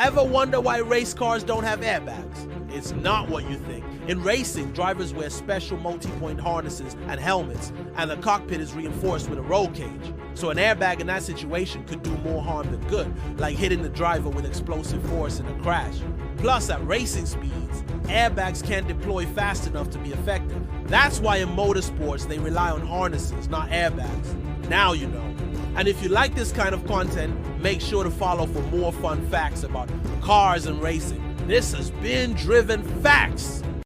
Ever wonder why race cars don't have airbags? It's not what you think. In racing, drivers wear special multi-point harnesses and helmets, and the cockpit is reinforced with a roll cage. So an airbag in that situation could do more harm than good, like hitting the driver with explosive force in a crash. Plus, at racing speeds, airbags can't deploy fast enough to be effective. That's why in motorsports they rely on harnesses, not airbags. Now you know. And if you like this kind of content, make sure to follow for more fun facts about cars and racing. This has been Driven Facts.